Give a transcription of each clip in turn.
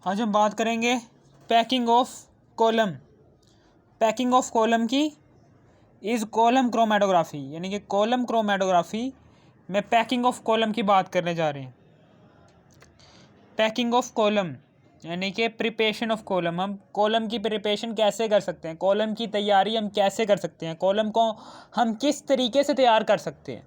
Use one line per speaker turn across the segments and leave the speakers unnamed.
आज हम बात करेंगे packing of column. Packing of column की इज़ कॉलम क्रोमेटोग्राफी, यानी कि कॉलम क्रोमेटोग्राफी में पैकिंग ऑफ कॉलम की बात करने जा रहे हैं। पैकिंग ऑफ कॉलम यानी कि प्रिपरेशन ऑफ कॉलम। हम कॉलम की प्रिपरेशन कैसे कर सकते हैं, कॉलम की तैयारी हम कैसे कर सकते हैं, कॉलम को हम किस तरीके से तैयार कर सकते हैं,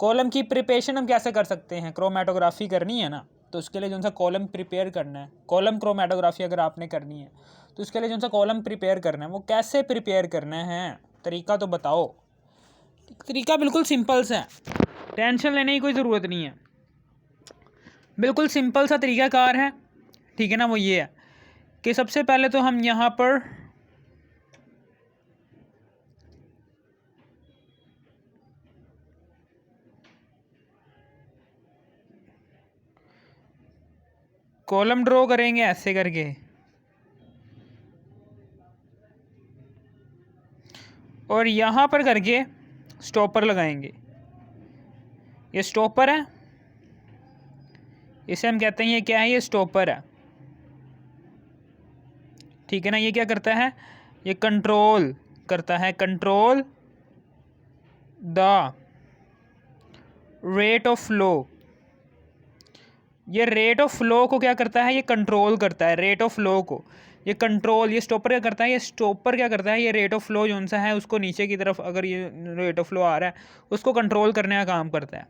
कॉलम की प्रिपरेशन हम कैसे कर सकते हैं। क्रोमेटोग्राफी करनी है ना, तो उसके लिए जो सा कॉलम प्रिपेयर करना है, कॉलम क्रोमेटोग्राफी अगर आपने करनी है तो उसके लिए जो सा कॉलम प्रिपेयर करना है वो कैसे प्रिपेयर करना है, तरीका तो बताओ। तरीका बिल्कुल सिंपल सा है, टेंशन लेने की कोई ज़रूरत नहीं है, बिल्कुल सिंपल सा तरीकाकार है, ठीक है ना। वो ये है कि सबसे पहले तो हम यहाँ पर कॉलम ड्रॉ करेंगे ऐसे करके, और यहाँ पर करके स्टॉपर लगाएंगे। ये स्टॉपर है, इसे हम कहते हैं ये क्या है, ये स्टॉपर है, ठीक है ना। ये क्या करता है, ये कंट्रोल करता है, control the rate of flow. ये रेट ऑफ फ्लो को क्या करता है, ये कंट्रोल करता है रेट ऑफ फ्लो को। ये कंट्रोल, ये स्टॉपर क्या करता है, ये स्टॉपर क्या करता है, ये रेट ऑफ फ्लो जो सा है उसको नीचे की तरफ, अगर ये रेट ऑफ फ्लो आ रहा है उसको कंट्रोल करने का काम करता है।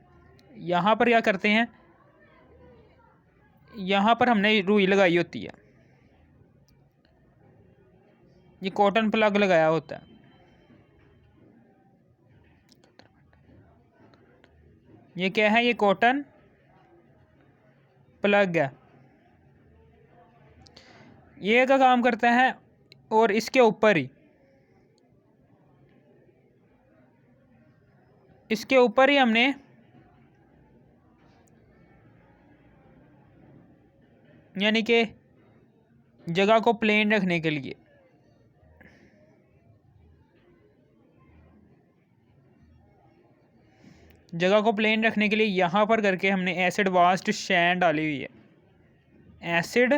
यहाँ पर क्या करते हैं, यहाँ पर हमने रुई लगाई होती है, ये कॉटन प्लग लगाया होता है, ये क्या है, ये कॉटन प्लग है, ये का काम करता है। और इसके ऊपर ही, इसके ऊपर ही हमने यानी कि जगह को प्लेन रखने के लिए यहाँ पर करके हमने एसिड वाश्ड सैंड डाली हुई है, एसिड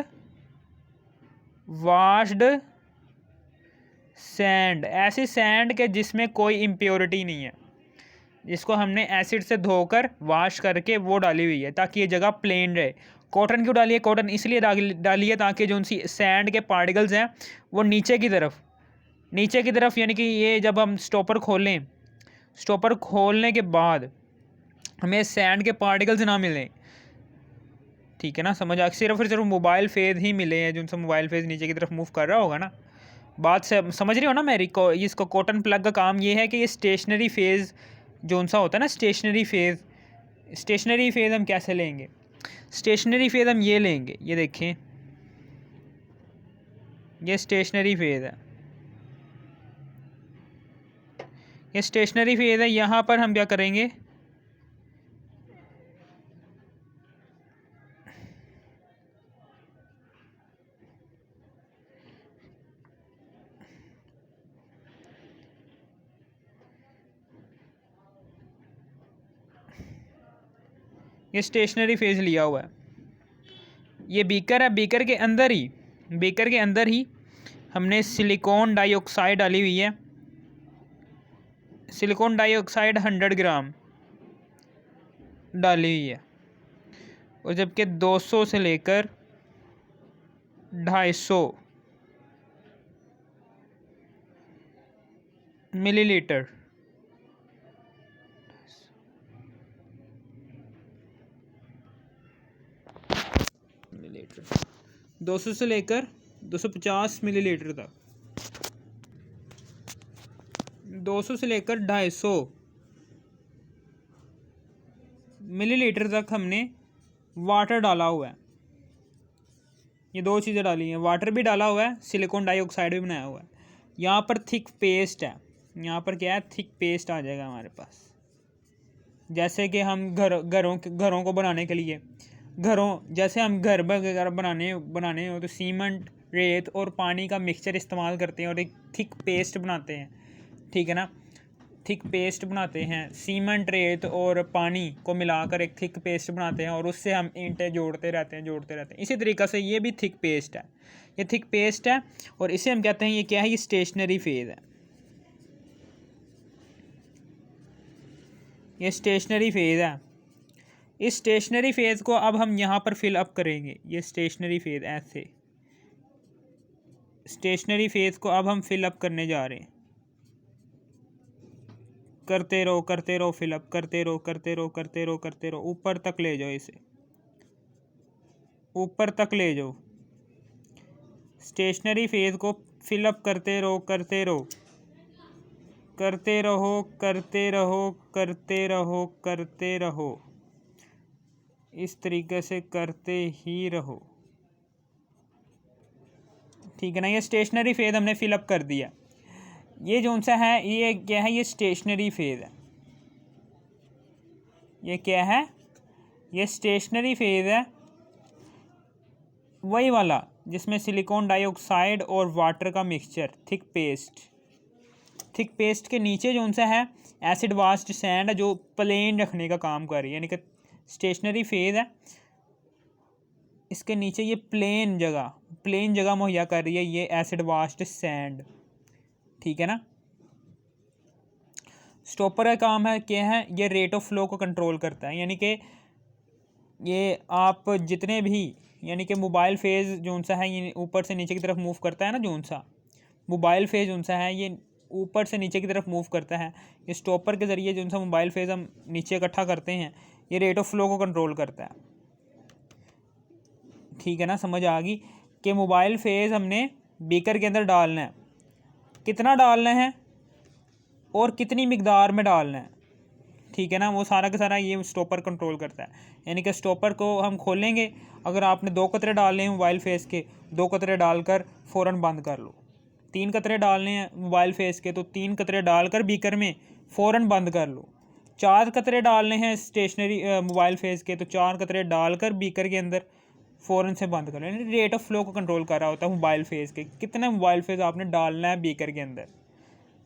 वाश्ड सैंड, ऐसी सैंड के जिसमें कोई इम्प्योरिटी नहीं है, जिसको हमने एसिड से धोकर वाश करके वो डाली हुई है ताकि ये जगह प्लेन रहे। कॉटन क्यों डाली है, कॉटन इसलिए डाली है ताकि जो उनकी सैंड के पार्टिकल्स हैं वो नीचे की तरफ यानी कि ये जब हम स्टॉपर खोलें, स्टॉपर खोलने के बाद हमें सैंड के पार्टिकल्स ना मिलें, ठीक है ना। समझ आ, सिर्फ मोबाइल फेज ही मिले हैं, जो उनसे मोबाइल फेज नीचे की तरफ मूव कर रहा होगा ना, बात से समझ रही हो ना मेरी को। इसको कॉटन प्लग का काम ये है कि ये स्टेशनरी फेज़ जो सा होता है ना, स्टेशनरी फेज़ हम कैसे लेंगे, स्टेशनरी फेज़ हम ये लेंगे, ये देखें ये स्टेशनरी फेज़ है, ये स्टेशनरी फेज़ है। यहाँ पर हम क्या करेंगे, ये स्टेशनरी फेज़ लिया हुआ है, ये बीकर है, बीकर के अंदर ही हमने सिलिकॉन डाइऑक्साइड डाली हुई है, सिलिकॉन डाइऑक्साइड 100 ग्राम डाली हुई है, और जबकि 200 से लेकर 250 मिलीलीटर 200 से लेकर 250 मिलीलीटर तक, 200 से लेकर 250 मिलीलीटर तक हमने वाटर डाला हुआ है। ये दो चीज़ें डाली हैं, वाटर भी डाला हुआ है, सिलिकॉन डाइऑक्साइड भी बनाया हुआ है। यहाँ पर थिक पेस्ट है, यहाँ पर क्या है, थिक पेस्ट आ जाएगा हमारे पास। जैसे कि हम घरों को बनाने के लिए, जैसे हम घर वगैरह बनाने हो तो सीमेंट, रेत और पानी का मिक्सचर इस्तेमाल करते हैं और एक थिक पेस्ट बनाते हैं, ठीक है ना। थिक पेस्ट बनाते हैं, सीमेंट, रेत और पानी को मिलाकर एक थिक पेस्ट बनाते हैं और उससे हम ईंटें जोड़ते रहते हैं। इसी तरीक़े से ये भी थिक पेस्ट है, ये थिक पेस्ट है और इसे हम कहते हैं, ये क्या है, ये स्टेशनरी फेज़ है, ये स्टेशनरी फेज़ है। इस स्टेशनरी फेज़ को अब हम यहाँ पर फिल अप करेंगे, ये स्टेशनरी फेज़, ऐसे स्टेशनरी फेज़ को अब हम फिल अप करने जा रहे हैं। करते रहो फिल अप, करते रहो, ऊपर तक ले जाओ, इसे ऊपर तक ले जाओ। स्टेशनरी फेज़ को फिल अप करते रहो, इस तरीके से करते ही रहो, ठीक है ना। ये स्टेशनरी फेज़ हमने फिल अप कर दिया। ये जो सा है, ये क्या है, ये स्टेशनरी फेज़ है। ये क्या है, ये स्टेशनरी फेज़ है, वही वाला जिसमें सिलिकॉन डाइऑक्साइड और वाटर का मिक्सचर, थिक पेस्ट के नीचे जो सा है एसिड वास्ट सैंड, जो प्लेन रखने का काम कर रही है, यानी कि स्टेशनरी फेज़ है, इसके नीचे ये प्लेन जगह मुहैया कर रही है ये एसिड वास्ट सैंड, ठीक है ना। स्टॉपर का काम है क्या है, ये रेट ऑफ फ्लो को कंट्रोल करता है, यानी कि ये आप जितने भी, यानी कि मोबाइल फेज़ जो सा है ये ऊपर से नीचे की तरफ मूव करता है ना, जो सा मोबाइल फेज़ जो सा है ये ऊपर से नीचे की तरफ मूव करता है, ये स्टॉपर के ज़रिए जो सा मोबाइल फेज़ हम नीचे इकट्ठा करते हैं, ये रेट ऑफ फ्लो को कंट्रोल करता है, ठीक है ना। समझ आ गई कि मोबाइल फेज़ हमने बीकर के अंदर डालना है, कितना डालना है और कितनी मिकदार में डालना है, ठीक है ना। वो सारा का सारा ये स्टॉपर कंट्रोल करता है, यानी कि स्टॉपर को हम खोलेंगे, अगर आपने 2 कतरे डालने हैं मोबाइल फेज़ के, 2 कतरे डालकर फ़ौरन बंद कर लो। 3 कतरे डालने हैं मोबाइल फेज़ के, तो 3 कतरे डालकर बीकर में फ़ौरन बंद कर लो। 4 कतरे डालने हैं स्टेशनरी मोबाइल फेज़ के, तो 4 कतरे डालकर बीकर के अंदर फ़ौरन से बंद कर लो। यानी रेट ऑफ फ्लो को कंट्रोल कर रहा होता है मोबाइल फेज़ के, कितना मोबाइल फेज़ आपने डालना है बीकर के अंदर,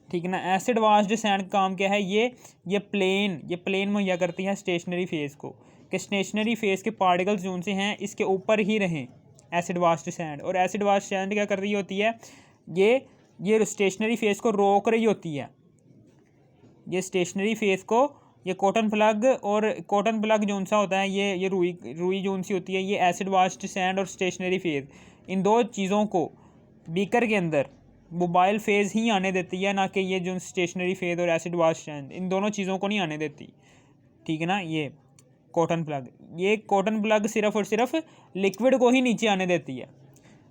ठीक है ना। एसिड वास्ट सैंड का काम क्या है, ये प्लेन मुहैया करती है स्टेशनरी फेज़ को, कि स्टेशनरी फेज़ के पार्टिकल्स जो से हैं इसके ऊपर ही रहें एसिड वास्ट सैंड। और एसिड वास्ट सैंड क्या कर रही होती है, ये स्टेशनरी फेज़ को रोक रही होती है, ये स्टेशनरी फेज़ को, ये कॉटन प्लग जो सा होता है, ये रुई जो सी होती है, ये एसिड वास्ट सैंड और स्टेशनरी फेज़, इन दो चीज़ों को बीकर के अंदर मोबाइल फेज़ ही आने देती है, ना कि ये जो स्टेशनरी फेज़ और एसिड वाश सैंड, इन दोनों चीज़ों को नहीं आने देती, ठीक है ना। ये कॉटन प्लग सिर्फ़ और सिर्फ लिक्विड को ही नीचे आने देती है,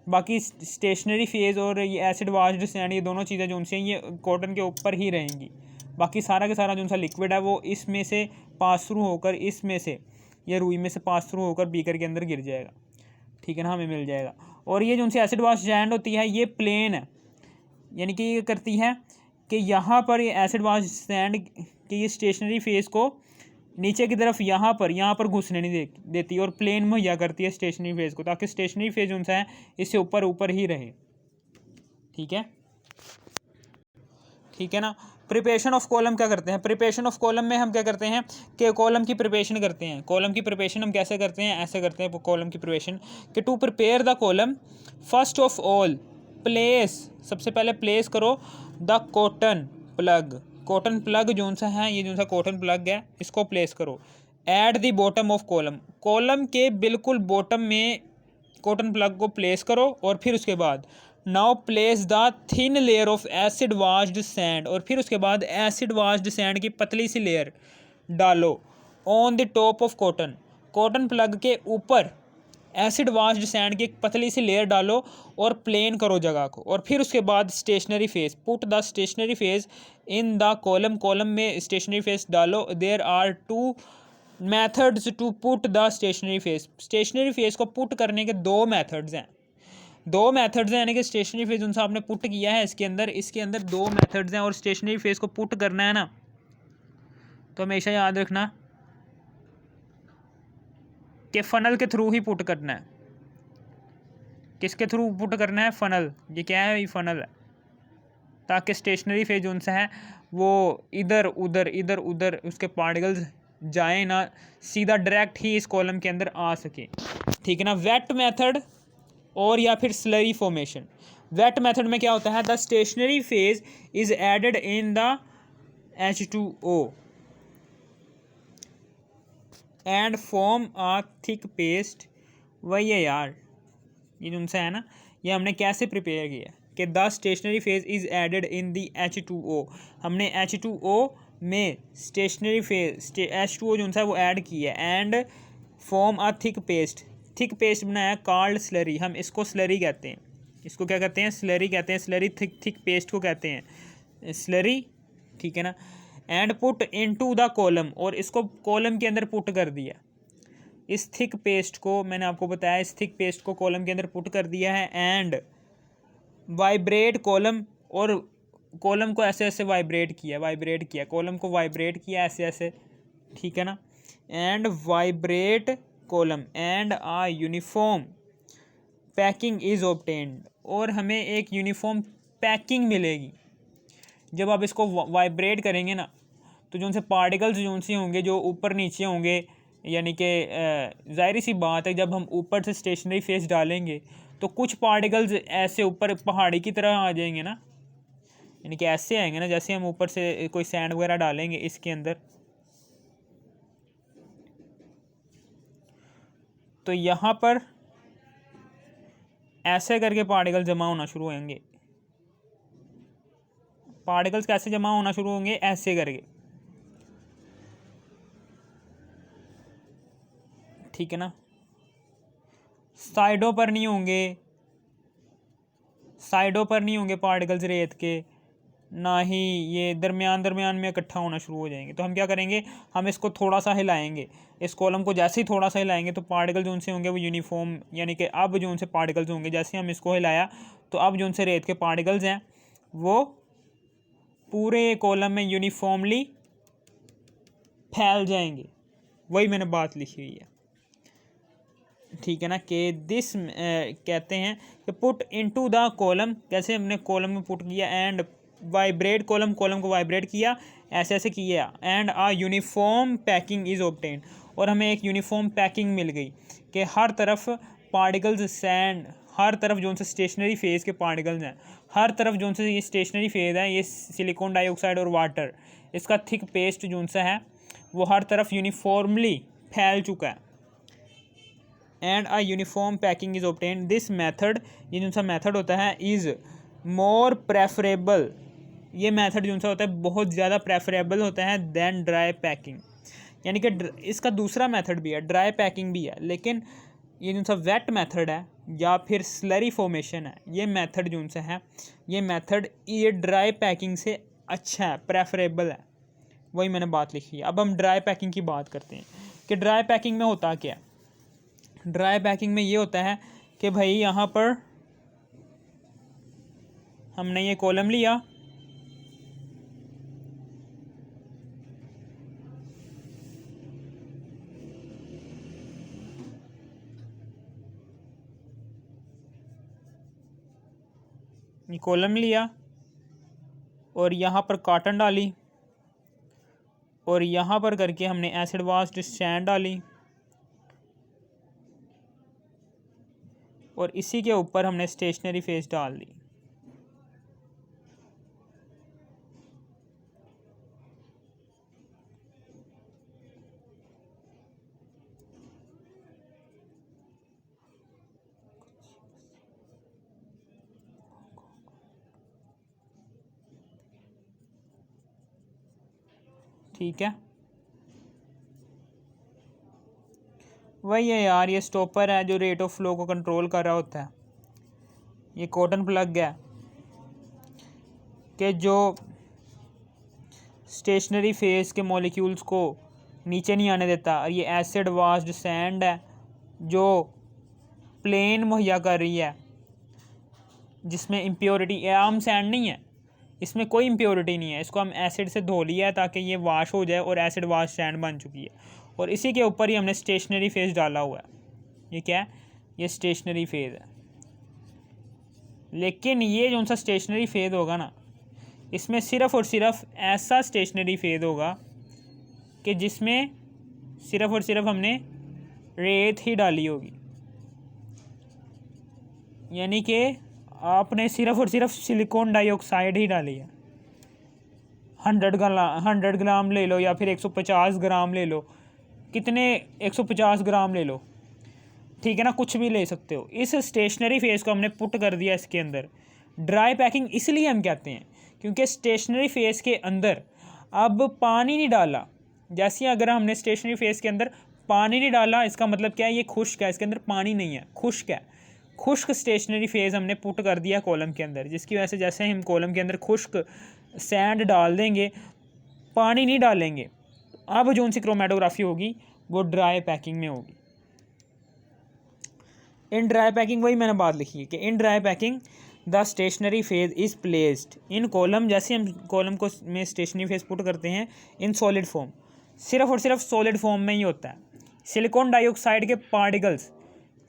बाकी स्टेशनरी फेज़ और ये एसिड वाश्ड सैंड, ये दोनों चीज़ें जो से ये कॉटन के ऊपर ही रहेंगी, बाकी सारा का सारा जो सा लिक्विड है वो इसमें से पास थ्रू होकर, इसमें से ये रुई में से पास थ्रू होकर बीकर के अंदर गिर जाएगा, ठीक है ना, हमें मिल जाएगा। और ये जो सी एसिड वाश सैंड होती है ये प्लेन है, यानी कि ये करती है कि यहाँ पर ये एसिड वाश सैंड की ये स्टेशनरी फेज़ को नीचे की तरफ यहाँ पर घुसने नहीं देती और प्लेन मुहैया करती है स्टेशनरी फेज़ को, ताकि स्टेशनरी फेज़ जो है इससे ऊपर ही रहे, ठीक है ना। प्रिपरेशन ऑफ कॉलम क्या करते हैं, प्रिपरेशन ऑफ कॉलम में हम क्या करते हैं कि कॉलम की प्रिपरेशन करते हैं। कॉलम की प्रिपरेशन हम कैसे करते हैं, ऐसे करते हैं कॉलम की प्रिपरेशन कि to prepare the column, first of all place, सबसे पहले प्लेस करो द कॉटन प्लग जो सा है, ये जो सा कॉटन प्लग है इसको प्लेस करो at the bottom of column के बिल्कुल बॉटम में कॉटन प्लग को प्लेस करो। और फिर उसके बाद now place the thin layer of acid washed sand, और फिर उसके बाद एसिड वाश्ड सैंड की पतली सी लेयर डालो on the top of cotton plug के ऊपर एसिड वाश्ड सैंड की एक पतली सी लेयर डालो और प्लेन करो जगह को। और फिर उसके बाद stationary phase, put the stationary phase in the column में स्टेशनरी फेज़ डालो। There are 2 methods to put the stationary phase को पुट करने के 2 मेथड्स हैं, यानी कि स्टेशनरी फेज़ उनसे आपने पुट किया है इसके अंदर 2 मेथड्स हैं। और स्टेशनरी फेज़ को पुट करना है ना, तो हमेशा याद रखना कि फ़नल के थ्रू ही पुट करना है। किसके थ्रू पुट करना है, फ़नल, ये क्या है, ये फ़नल है, ताकि स्टेशनरी फेज़ उनसे है वो इधर उधर उसके पार्टिकल्स जाए ना, सीधा डायरेक्ट ही इस कॉलम के अंदर आ सके। ठीक है ना। वेट मेथड और या फिर स्लरी फॉर्मेशन। वेट मेथड में क्या होता है, the stationary phase is added in the H2O and form a thick paste. वही है यार, ये जो है ना, ये हमने कैसे प्रिपेयर किया कि the stationary phase is added in the H2O। हमने H2O में स्टेशनरी फेज H2O जो है वो ऐड किया and form a thick paste. Thick paste बनाया कॉल्ड स्लरी। हम इसको स्लरी कहते हैं। इसको क्या कहते हैं, स्लरी कहते हैं। स्लरी थिक पेस्ट को कहते हैं स्लरी। ठीक है ना। And put into the column, और इसको कॉलम के अंदर पुट कर दिया। इस थिक पेस्ट को मैंने आपको बताया, इस थिक पेस्ट को कॉलम के अंदर पुट कर दिया है। एंड वाइब्रेट कॉलम, और कॉलम को ऐसे ऐसे वाइब्रेट किया कॉलम को वाइब्रेट किया ऐसे ऐसे। ठीक है ना। And vibrate column and a uniform packing is obtained, और हमें एक यूनिफॉर्म पैकिंग मिलेगी। जब आप इसको वाइब्रेट करेंगे ना, तो जो उनसे पार्टिकल्स जो से होंगे जो ऊपर नीचे होंगे, यानी कि ज़ाहिर सी बात है जब हम ऊपर से स्टेशनरी फेस डालेंगे तो कुछ पार्टिकल्स ऐसे ऊपर पहाड़ी की तरह आ जाएंगे ना, यानी कि ऐसे आएंगे ना जैसे हम ऊपर से कोई सैंड वगैरह डालेंगे इसके अंदर। तो यहाँ पर ऐसे करके पार्टिकल जमा होना शुरू होंगे। पार्टिकल्स कैसे जमा होना शुरू होंगे, ऐसे करके। ठीक है ना। साइडों पर नहीं होंगे पार्टिकल्स रेत के, ना ही ये दरमियान में इकट्ठा होना शुरू हो जाएंगे। तो हम क्या करेंगे, हम इसको थोड़ा सा हिलाएंगे। इस कॉलम को जैसे ही थोड़ा सा हिलाएंगे तो पार्टिकल जो उनसे होंगे वो यूनिफॉर्म, यानी कि अब जो उनसे पार्टिकल्स होंगे, जैसे हम इसको हिलाया तो अब जो उनसे रेत के पार्टिकल्स हैं वो पूरे कॉलम में यूनिफॉर्मली फैल जाएंगे। वही मैंने बात लिखी हुई है। ठीक है ना। कि दिस कहते हैं कि पुट इनटू द कॉलम, कैसे हमने कॉलम में पुट किया। एंड वाइब्रेट कॉलम को वाइब्रेट किया, ऐसे ऐसे किया। And a uniform packing is obtained, और हमें एक यूनिफॉर्म पैकिंग मिल गई कि हर तरफ पार्टिकल्स सैंड, हर तरफ जो से स्टेशनरी फेज़ के पार्टिकल्स हैं, हर तरफ जो से ये स्टेशनरी फेज़ है, ये सिलिकॉन डाइऑक्साइड और वाटर, इसका थिक पेस्ट जो सा है वो हर तरफ यूनिफॉर्मली फैल चुका है। And a uniform packing is obtained. This method, ये जो सा मेथड होता है, इज़ मोर प्रेफरेबल, ये मेथड जो सा होता है बहुत ज़्यादा प्रेफरेबल होता है दैन ड्राई पैकिंग। यानी कि इसका दूसरा मेथड भी है, ड्राई पैकिंग भी है, लेकिन ये जो सा वेट मेथड है या फिर स्लरी फॉर्मेशन है, ये मेथड जो सा है, ये मेथड ये ड्राई पैकिंग से अच्छा है, प्रेफरेबल है। वही मैंने बात लिखी है। अब हम ड्राई पैकिंग की बात करते हैं कि ड्राई पैकिंग में होता क्या है। ड्राई पैकिंग में ये होता है कि भाई यहाँ पर हमने ये कॉलम लिया, ये कॉलम लिया और यहाँ पर कॉटन डाली, और यहाँ पर करके हमने एसिड वाश सैंड डाली, और इसी के ऊपर हमने स्टेशनरी फेस डाल दी। ठीक है। वही है यार, ये स्टॉपर है जो रेट ऑफ फ्लो को कंट्रोल कर रहा होता है। ये कॉटन प्लग है कि जो स्टेशनरी फेस के मॉलिक्यूल्स को नीचे नहीं आने देता, और ये एसिड वाश्ड सैंड है जो प्लेन मुहैया कर रही है, जिसमें इम्प्योरिटी, आम सैंड नहीं है, इसमें कोई इम्प्योरिटी नहीं है। इसको हम एसिड से धो लिया है ताकि ये वाश हो जाए और एसिड वाश सैंड बन चुकी है, और इसी के ऊपर ही हमने स्टेशनरी फेस डाला हुआ है। ये क्या है, ये स्टेशनरी फेज़ है। लेकिन ये जो सा स्टेशनरी फेज़ होगा ना, इसमें सिर्फ़ और सिर्फ ऐसा स्टेशनरी फेज़ होगा कि जिसमें सिर्फ़ और सिर्फ हमने रेत ही डाली होगी, यानी कि आपने सिर्फ़ और सिर्फ सिलिकॉन डाइऑक्साइड ही डाली है। 100 ग्राम ले लो या फिर 150 ग्राम ले लो, कितने 150 ग्राम ले लो, ठीक है ना, कुछ भी ले सकते हो। इस स्टेशनरी फेज़ को हमने पुट कर दिया इसके अंदर। ड्राई पैकिंग इसलिए हम कहते हैं क्योंकि स्टेशनरी फेज़ के अंदर अब पानी नहीं डाला। जैसे अगर हमने स्टेशनरी फेज़ के अंदर पानी नहीं डाला, इसका मतलब क्या है, ये खुश्क है, इसके अंदर पानी नहीं है, खुश्क है। खुश्क स्टेशनरी फेज़ हमने पुट कर दिया कॉलम के अंदर, जिसकी वजह से जैसे हम कॉलम के अंदर खुश्क सैंड डाल देंगे, पानी नहीं डालेंगे, अब जो उनसी क्रोमेटोग्राफी होगी वो ड्राई पैकिंग में होगी। इन ड्राई पैकिंग वही मैंने बात लिखी है कि in dry packing the stationary phase is placed in column, जैसे हम कॉलम को में स्टेशनरी फेज पुट करते हैं इन सॉलिड फॉर्म, सिर्फ और सिर्फ सॉलिड फॉर्म में ही होता है। सिलिकॉन डाइऑक्साइड के पार्टिकल्स,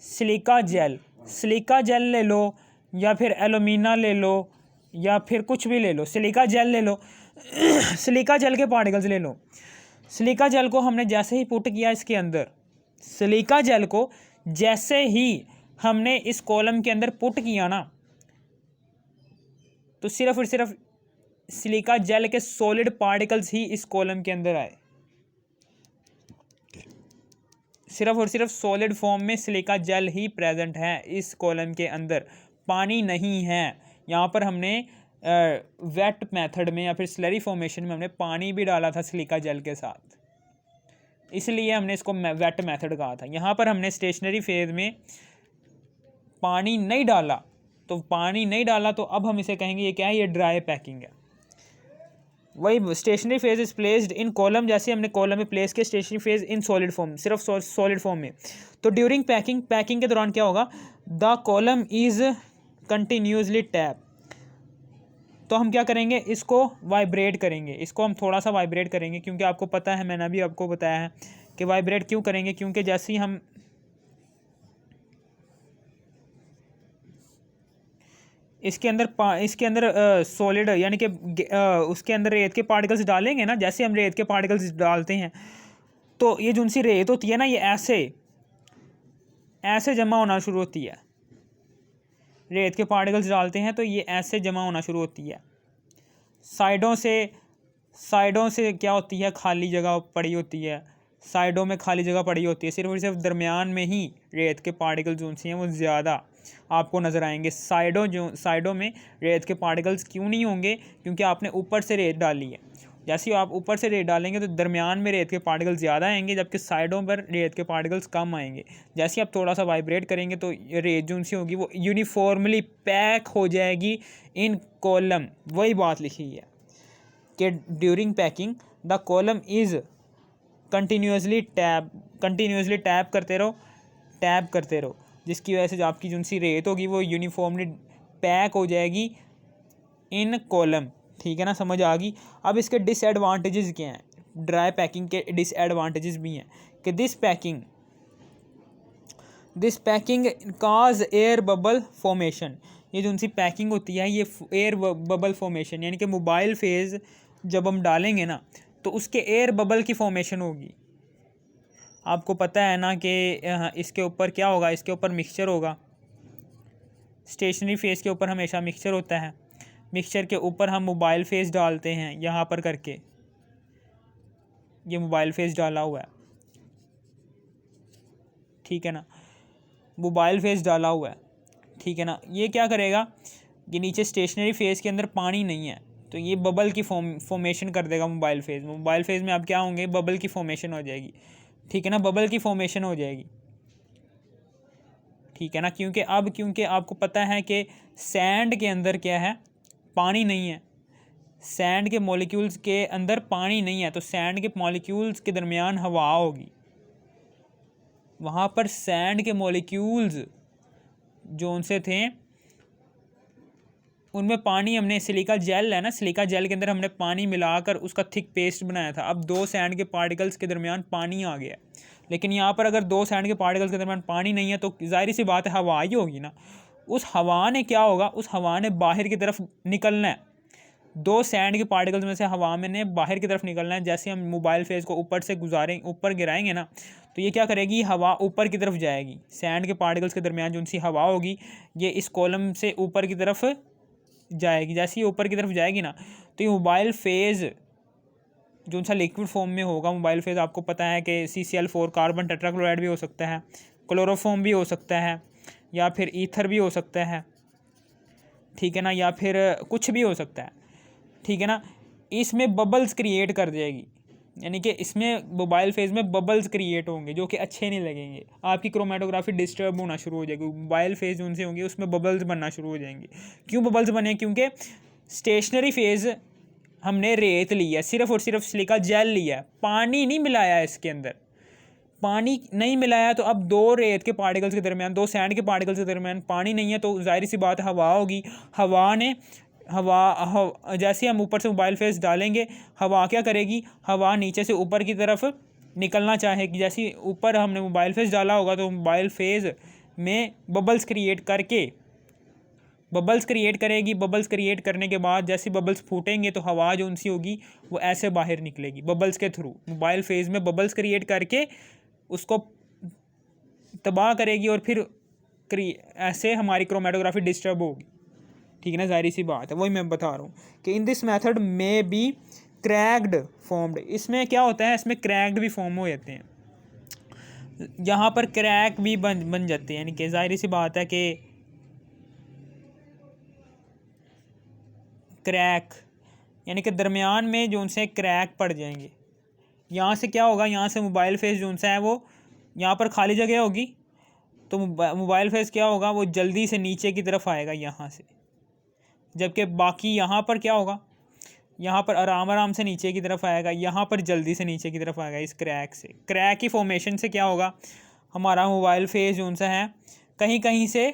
सिलिका जेल ले लो या फिर एलुमिना ले लो या फिर कुछ भी ले लो, सिलिका जेल ले लो सिलिका जेल के पार्टिकल्स ले लो। सिलिका जेल को हमने जैसे ही पुट किया इसके अंदर, सिलिका जेल को जैसे ही हमने इस कॉलम के अंदर पुट किया ना, तो सिर्फ और सिर्फ सिलिका जेल के सॉलिड पार्टिकल्स ही इस कॉलम के अंदर आए। सिर्फ और सिर्फ सॉलिड फॉर्म में सिलिका जेल ही प्रेजेंट है इस कॉलम के अंदर, पानी नहीं है। यहाँ पर हमने वेट मेथड में या फिर स्लरी फॉर्मेशन में हमने पानी भी डाला था सिलिका जेल के साथ, इसलिए हमने इसको वेट मेथड कहा था। यहाँ पर हमने स्टेशनरी फेज में पानी नहीं डाला, तो पानी नहीं डाला तो अब हम इसे कहेंगे ये क्या है, ये ड्राई पैकिंग है। वही stationery phase is placed in column, जैसे हमने कॉलम में प्लेस किया stationary phase in solid form, सिर्फ सॉलिड फॉर्म में। तो ड्यूरिंग पैकिंग के दौरान क्या होगा, the column is continuously tap, तो हम क्या करेंगे, इसको वाइब्रेट करेंगे, इसको हम थोड़ा सा वाइब्रेट करेंगे, क्योंकि आपको पता है, मैंने अभी आपको बताया है कि वाइब्रेट क्यों करेंगे, क्योंकि जैसे ही हम इसके अंदर सॉलिड यानी कि उसके अंदर रेत के पार्टिकल्स डालेंगे ना, जैसे हम रेत के पार्टिकल्स डालते हैं तो ये जो सी रेत होती है ना, ये ऐसे जमा होना शुरू होती है। रेत के पार्टिकल्स डालते हैं तो ये ऐसे जमा होना शुरू होती है। साइडों से क्या होती है, खाली जगह पड़ी होती है, साइडों में खाली जगह पड़ी होती है, सिर्फ और सिर्फ दरमियान में ही रेत के पार्टिकल्स जो हैं वो ज़्यादा आपको नज़र आएंगे। साइडों में रेत के पार्टिकल्स क्यों नहीं होंगे, क्योंकि आपने ऊपर से रेत डाली है। जैसे ही आप ऊपर से रेत डालेंगे तो दरमियान में रेत के पार्टिकल्स ज़्यादा आएंगे, जबकि साइडों पर रेत के पार्टिकल्स कम आएंगे। जैसे ही आप थोड़ा सा वाइब्रेट करेंगे तो रेत जो सी होगी वो यूनिफॉर्मली पैक हो जाएगी इन कॉलम। वही बात लिखी है कि during packing the column is continuously tap करते रहो, जिसकी वजह से जो आपकी जो सी रेत होगी वो यूनिफॉर्मली पैक हो जाएगी इन कॉलम। ठीक है ना, समझ आ गई। अब इसके डिसएडवांटेजेस क्या हैं, ड्राई पैकिंग के डिसएडवांटेजेस भी हैं कि this packing cause air bubble formation. ये जो उनसी पैकिंग होती है ये एयर बबल फॉर्मेशन, यानी कि मोबाइल फेज़ जब हम डालेंगे ना तो उसके एयर बबल की फॉर्मेशन होगी। आपको पता है ना कि इसके ऊपर क्या होगा, इसके ऊपर मिक्सचर होगा। स्टेशनरी फेज़ के ऊपर हमेशा मिक्सचर होता है, मिक्सचर के ऊपर हम मोबाइल फेज़ डालते हैं, यहाँ पर करके ये मोबाइल फेज़ डाला हुआ है, ठीक है ना, मोबाइल फेज़ डाला हुआ है, ठीक है ना। ये क्या करेगा, ये नीचे स्टेशनरी फेज़ के अंदर पानी नहीं है तो ये बबल की फॉर्मेशन कर देगा मोबाइल फेज़ में। अब क्या होंगे, बबल की फॉर्मेशन हो जाएगी, ठीक है ना, बबल की फॉर्मेशन हो जाएगी, ठीक है ना। क्योंकि आपको पता है कि सैंड के अंदर क्या है, पानी नहीं है। सैंड के मॉलिक्यूल्स के अंदर पानी नहीं है, तो सैंड के मॉलिक्यूल्स के दरमियान हवा होगी, वहाँ पर सैंड के मॉलिक्यूल्स जो उनसे थे उनमें पानी, हमने सिलिका जेल है ना, सिलिका जेल के अंदर हमने पानी मिलाकर उसका थिक पेस्ट बनाया था। अब दो सैंड के पार्टिकल्स के दरमियान पानी आ गया, लेकिन यहाँ पर अगर दो सैंड के पार्टिकल्स के दरमियान पानी नहीं है तो जाहिर सी बात है हवा ही होगी ना। उस हवा ने क्या होगा, उस हवा ने बाहर की तरफ निकलना है, दो सैंड के पार्टिकल्स में से हवा में ने बाहर की तरफ निकलना है। जैसे हम मोबाइल फेस को ऊपर से ऊपर गिराएंगे ना, तो ये क्या करेगी, हवा ऊपर की तरफ जाएगी। सैंड के पार्टिकल्स के दरमियान जो सी हवा होगी ये इस कॉलम से ऊपर की तरफ जाएगी। जैसे ये ऊपर की तरफ जाएगी ना, तो ये मोबाइल फेज़ जो सा लिक्विड फॉर्म में होगा, मोबाइल फेज़ आपको पता है कि CCl4 कार्बन टेट्राक्लोराइड भी हो सकता है, क्लोरोफॉर्म भी हो सकता है, या फिर ईथर भी हो सकता है, ठीक है ना, या फिर कुछ भी हो सकता है, ठीक है ना। इसमें बबल्स क्रिएट कर देगी, यानी कि इसमें मोबाइल फेज़ में बबल्स क्रिएट होंगे जो कि अच्छे नहीं लगेंगे। आपकी क्रोमेटोग्राफी डिस्टर्ब होना शुरू हो जाएगी। मोबाइल फेज़ जो उनसे होंगे उसमें बबल्स बनना शुरू हो जाएंगे। क्यों बबल्स बने? क्योंकि स्टेशनरी फेज़ हमने रेत ली है, सिर्फ और सिर्फ सिलिका जेल लिया है, पानी नहीं मिलाया है इसके अंदर। पानी नहीं मिलाया तो अब दो रेत के पार्टिकल्स के दरमियान, दो सैंड के पार्टिकल्स के दरमियान पानी नहीं है, तो जाहिर सी बात हवा होगी। जैसे हम ऊपर से मोबाइल फेस डालेंगे, हवा क्या करेगी, हवा नीचे से ऊपर की तरफ निकलना चाहेगी। जैसे ऊपर हमने मोबाइल फेस डाला होगा तो मोबाइल फेस में बबल्स क्रिएट करेगी। बबल्स क्रिएट करने के बाद जैसे बबल्स फूटेंगे तो हवा जो उनसी होगी वो ऐसे बाहर निकलेगी बबल्स के थ्रू। मोबाइल फेज़ में बबल्स क्रिएट करके उसको तबाह करेगी और फिर ऐसे हमारी क्रोमेटोग्राफी डिस्टर्ब होगी, ठीक है ना। जाहिर सी बात है, वही मैं बता रहा हूँ कि इन दिस मेथड में बी क्रैक्ड फॉर्म्ड। इसमें क्या होता है, इसमें क्रैक्ड भी फॉर्म हो जाते हैं, यहाँ पर क्रैक भी बन जाते हैं। यानी कि जाहिर सी बात है कि क्रैक यानी कि दरमियान में जो उनसे क्रैक पड़ जाएंगे। यहाँ से क्या होगा, यहाँ से मोबाइल फेस जो उनसा है वो यहाँ पर खाली जगह होगी, तो मोबाइल फेस क्या होगा, वो जल्दी से नीचे की तरफ आएगा यहाँ से, जबकि बाकी यहाँ पर क्या होगा, यहाँ पर आराम से नीचे की तरफ आएगा, यहाँ पर जल्दी से नीचे की तरफ आएगा। इस क्रैक से, क्रैक की फॉर्मेशन से क्या होगा, हमारा मोबाइल फेस जो उनसा है कहीं कहीं से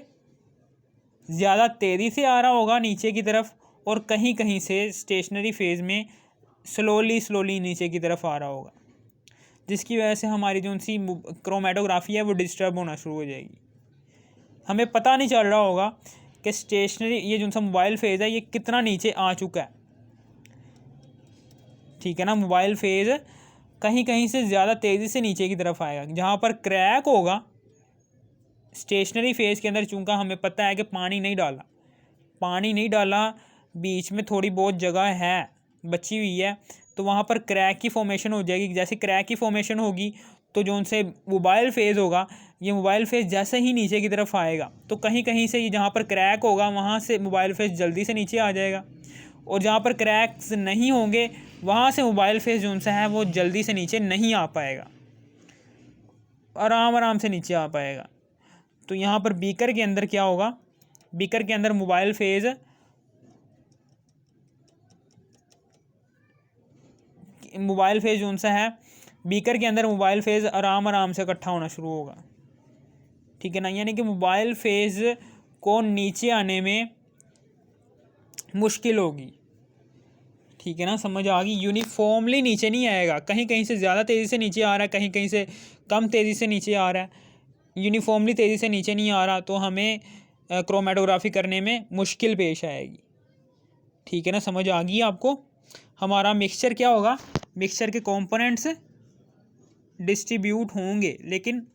ज़्यादा तेज़ी से आ रहा होगा नीचे की तरफ, और कहीं कहीं से स्टेशनरी फेज़ में स्लोली नीचे की तरफ आ रहा होगा, जिसकी वजह से हमारी जो सी क्रोमेटोग्राफी है वो डिस्टर्ब होना शुरू हो जाएगी। हमें पता नहीं चल रहा होगा कि स्टेशनरी ये जो सा मोबाइल फेज़ है ये कितना नीचे आ चुका है, ठीक है ना। मोबाइल फेज़ कहीं कहीं से ज़्यादा तेज़ी से नीचे की तरफ आएगा। जहाँ पर क्रैक होगा स्टेशनरी फेज़ के अंदर, चूँकि हमें पता है कि पानी नहीं डाला, बीच में थोड़ी बहुत जगह है बची हुई है, तो वहाँ पर क्रैक की फॉर्मेशन हो जाएगी। जैसे क्रैक की फॉर्मेशन होगी तो जो उनसे मोबाइल फेज़ होगा, ये मोबाइल फेज़ जैसे ही नीचे की तरफ आएगा तो कहीं कहीं से ये जहाँ पर क्रैक होगा वहाँ से मोबाइल फेज़ जल्दी से नीचे आ जाएगा, और जहाँ पर क्रैक्स नहीं होंगे वहाँ से मोबाइल फेज़ जो उनसा है वो जल्दी से नीचे नहीं आ पाएगा, आराम से नीचे आ पाएगा। तो यहाँ पर बीकर के अंदर क्या होगा, बीकर के अंदर मोबाइल फेज़ जो सा है, बीकर के अंदर मोबाइल फेज़ आराम से इकट्ठा होना शुरू होगा, ठीक है ना। यानी कि मोबाइल फेज़ को नीचे आने में मुश्किल होगी, ठीक है ना, समझ आ गई। यूनिफॉर्मली नीचे नहीं आएगा, कहीं कहीं से ज़्यादा तेज़ी से नीचे आ रहा है, कहीं कहीं से कम तेज़ी से नीचे आ रहा है, यूनिफॉर्मली तेज़ी से नीचे नहीं आ रहा, तो हमें क्रोमेटोग्राफी करने में मुश्किल पेश आएगी, ठीक है ना, समझ आ गई आपको। हमारा मिक्सचर क्या होगा, मिक्सचर के कंपोनेंट्स डिस्ट्रीब्यूट होंगे, लेकिन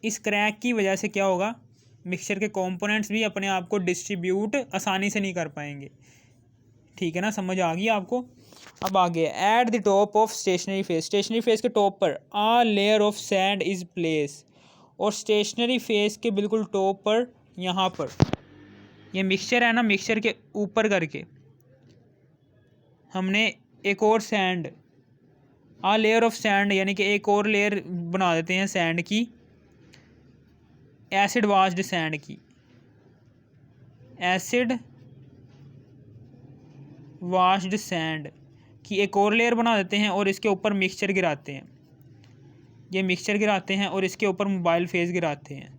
इस क्रैक की वजह से क्या होगा, मिक्सचर के कंपोनेंट्स भी अपने आप को डिस्ट्रीब्यूट आसानी से नहीं कर पाएंगे, ठीक है ना, समझ आ गई आपको। अब आगे, at the top of stationary face के टॉप पर a layer of sand is place, और स्टेशनरी फेस के बिल्कुल टॉप पर यहाँ पर ये मिक्सचर है ना, मिक्सचर के ऊपर करके हमने एक और sand, a layer of sand यानी कि एक और लेयर बना देते हैं सैंड की, एसिड वाश्ड सैंड की, एसिड वाश्ड सैंड की एक और लेयर बना देते हैं, और इसके ऊपर मिक्सचर गिराते हैं, ये मिक्सचर गिराते हैं और इसके ऊपर मोबाइल फेज़ गिराते हैं,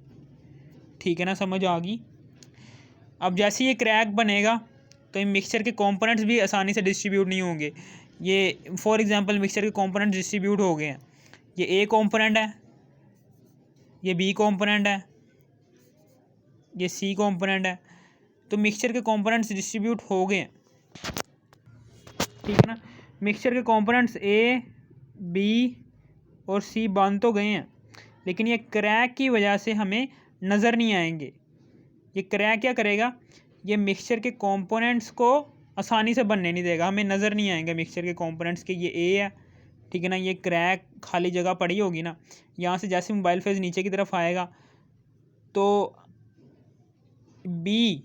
ठीक है ना, समझ आ गई। अब जैसे ये क्रैक बनेगा तो इन मिक्सचर के कंपोनेंट्स भी आसानी से डिस्ट्रीब्यूट नहीं होंगे। ये फॉर एग्जांपल मिक्सचर के कंपोनेंट्स डिस्ट्रीब्यूट हो गए हैं, ये ए कंपोनेंट है, ये बी कंपोनेंट है, ये सी कंपोनेंट है, तो मिक्सचर के कंपोनेंट्स डिस्ट्रीब्यूट हो गए हैं, ठीक है ना। मिक्सचर के कंपोनेंट्स ए, बी और सी बन तो गए हैं, लेकिन ये क्रैक की वजह से हमें नज़र नहीं आएंगे। ये क्रैक क्या करेगा, ये मिक्सचर के कंपोनेंट्स को आसानी से बनने नहीं देगा, हमें नज़र नहीं आएंगे मिक्सचर के कंपोनेंट्स के। ये ए है, ठीक है ना, ये क्रैक खाली जगह पड़ी होगी ना, यहाँ से जैसे मोबाइल फेस नीचे की तरफ आएगा तो बी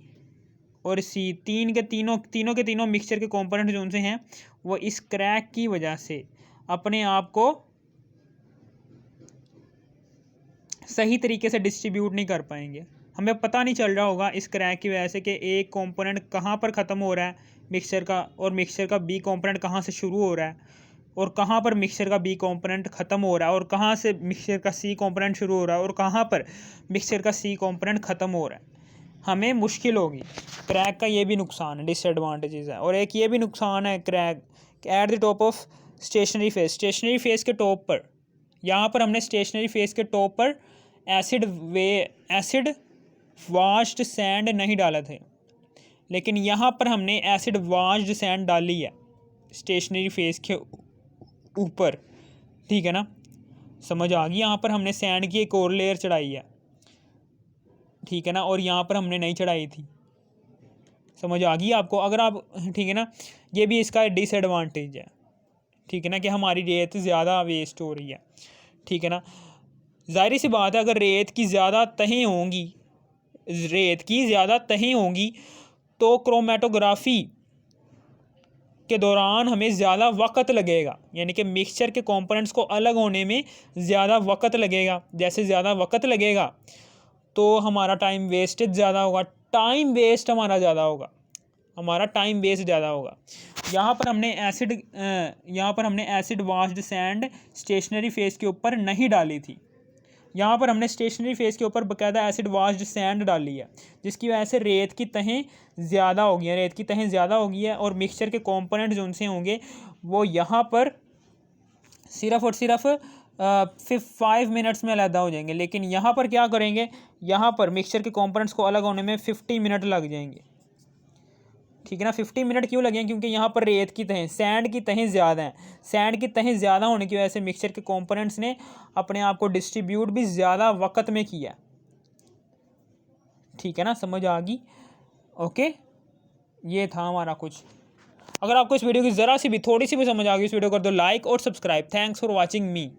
और सी तीनों के तीनों मिक्सचर के कंपोनेंट जो उनसे हैं वो इस क्रैक की वजह से अपने आप को सही तरीके से डिस्ट्रीब्यूट नहीं कर पाएंगे। हमें पता नहीं चल रहा होगा इस क्रैक की वजह से कि एक कंपोनेंट कहाँ पर ख़त्म हो रहा है मिक्सचर का, और मिक्सचर का बी कंपोनेंट कहाँ से शुरू हो रहा है, और कहाँ पर मिक्सचर का बी कंपोनेंट ख़त्म हो रहा है, और कहाँ से मिक्सचर का सी कंपोनेंट शुरू हो रहा है, और कहाँ पर मिक्सचर का सी कंपोनेंट ख़त्म हो रहा है। हमें मुश्किल होगी। क्रैक का ये भी नुकसान है, डिसएडवांटेजेस है। और एक ये भी नुकसान है crack at the top of stationary face के टॉप पर, यहाँ पर हमने स्टेशनरी फेस के टॉप पर एसिड वाश्ड सैंड नहीं डाले थे, लेकिन यहाँ पर हमने एसिड वाश्ड सैंड डाली है स्टेशनरी फेस के ऊपर, ठीक है ना, समझ आ गई। यहाँ पर हमने सैंड की एक और लेयर चढ़ाई है, ठीक है ना, और यहाँ पर हमने नहीं चढ़ाई थी, समझ आ गई आपको। अगर आप, ठीक है ना, ये भी इसका डिसएडवांटेज है, ठीक है ना, कि हमारी रेत ज़्यादा वेस्ट हो रही है, ठीक है ना। ज़ाहिर सी बात है, अगर रेत की ज़्यादा तहें होंगी तो क्रोमेटोग्राफी के दौरान हमें ज़्यादा वक्त लगेगा, यानी कि मिक्सचर के कंपोनेंट्स को अलग होने में ज़्यादा वक्त लगेगा। जैसे ज़्यादा वक्त लगेगा तो हमारा टाइम वेस्टेज ज़्यादा होगा, टाइम वेस्ट ज़्यादा होगा। यहाँ पर हमने acid washed sand stationary face के ऊपर नहीं डाली थी, यहाँ पर हमने स्टेशनरी फेस के ऊपर बाकायदा एसिड वाश्ड सैंड डाली है, जिसकी वजह से रेत की तहें ज़्यादा हो गई है और मिक्सचर के कंपोनेंट जो उनसे होंगे वो यहाँ पर सिर्फ़ और सिर्फ 5 मिनट्स में अलग हो जाएंगे। लेकिन यहाँ पर क्या करेंगे, यहाँ पर मिक्सचर के कंपोनेंट्स को अलग होने में 50 मिनट लग जाएंगे, ठीक है ना। 50 मिनट क्यों लगेंगे, क्योंकि यहाँ पर रेत की तहें, सैंड की तहें ज़्यादा हैं। सैंड की तहें ज़्यादा होने की वजह से मिक्सचर के कंपोनेंट्स ने अपने आप को डिस्ट्रीब्यूट भी ज़्यादा वक्त में किया, ठीक है ना, समझ आ गई। ओके, ये था हमारा कुछ। अगर आपको इस वीडियो की ज़रा सी भी थोड़ी सी भी समझ आ गई, इस वीडियो को कर दो लाइक और subscribe. Thanks for watching me.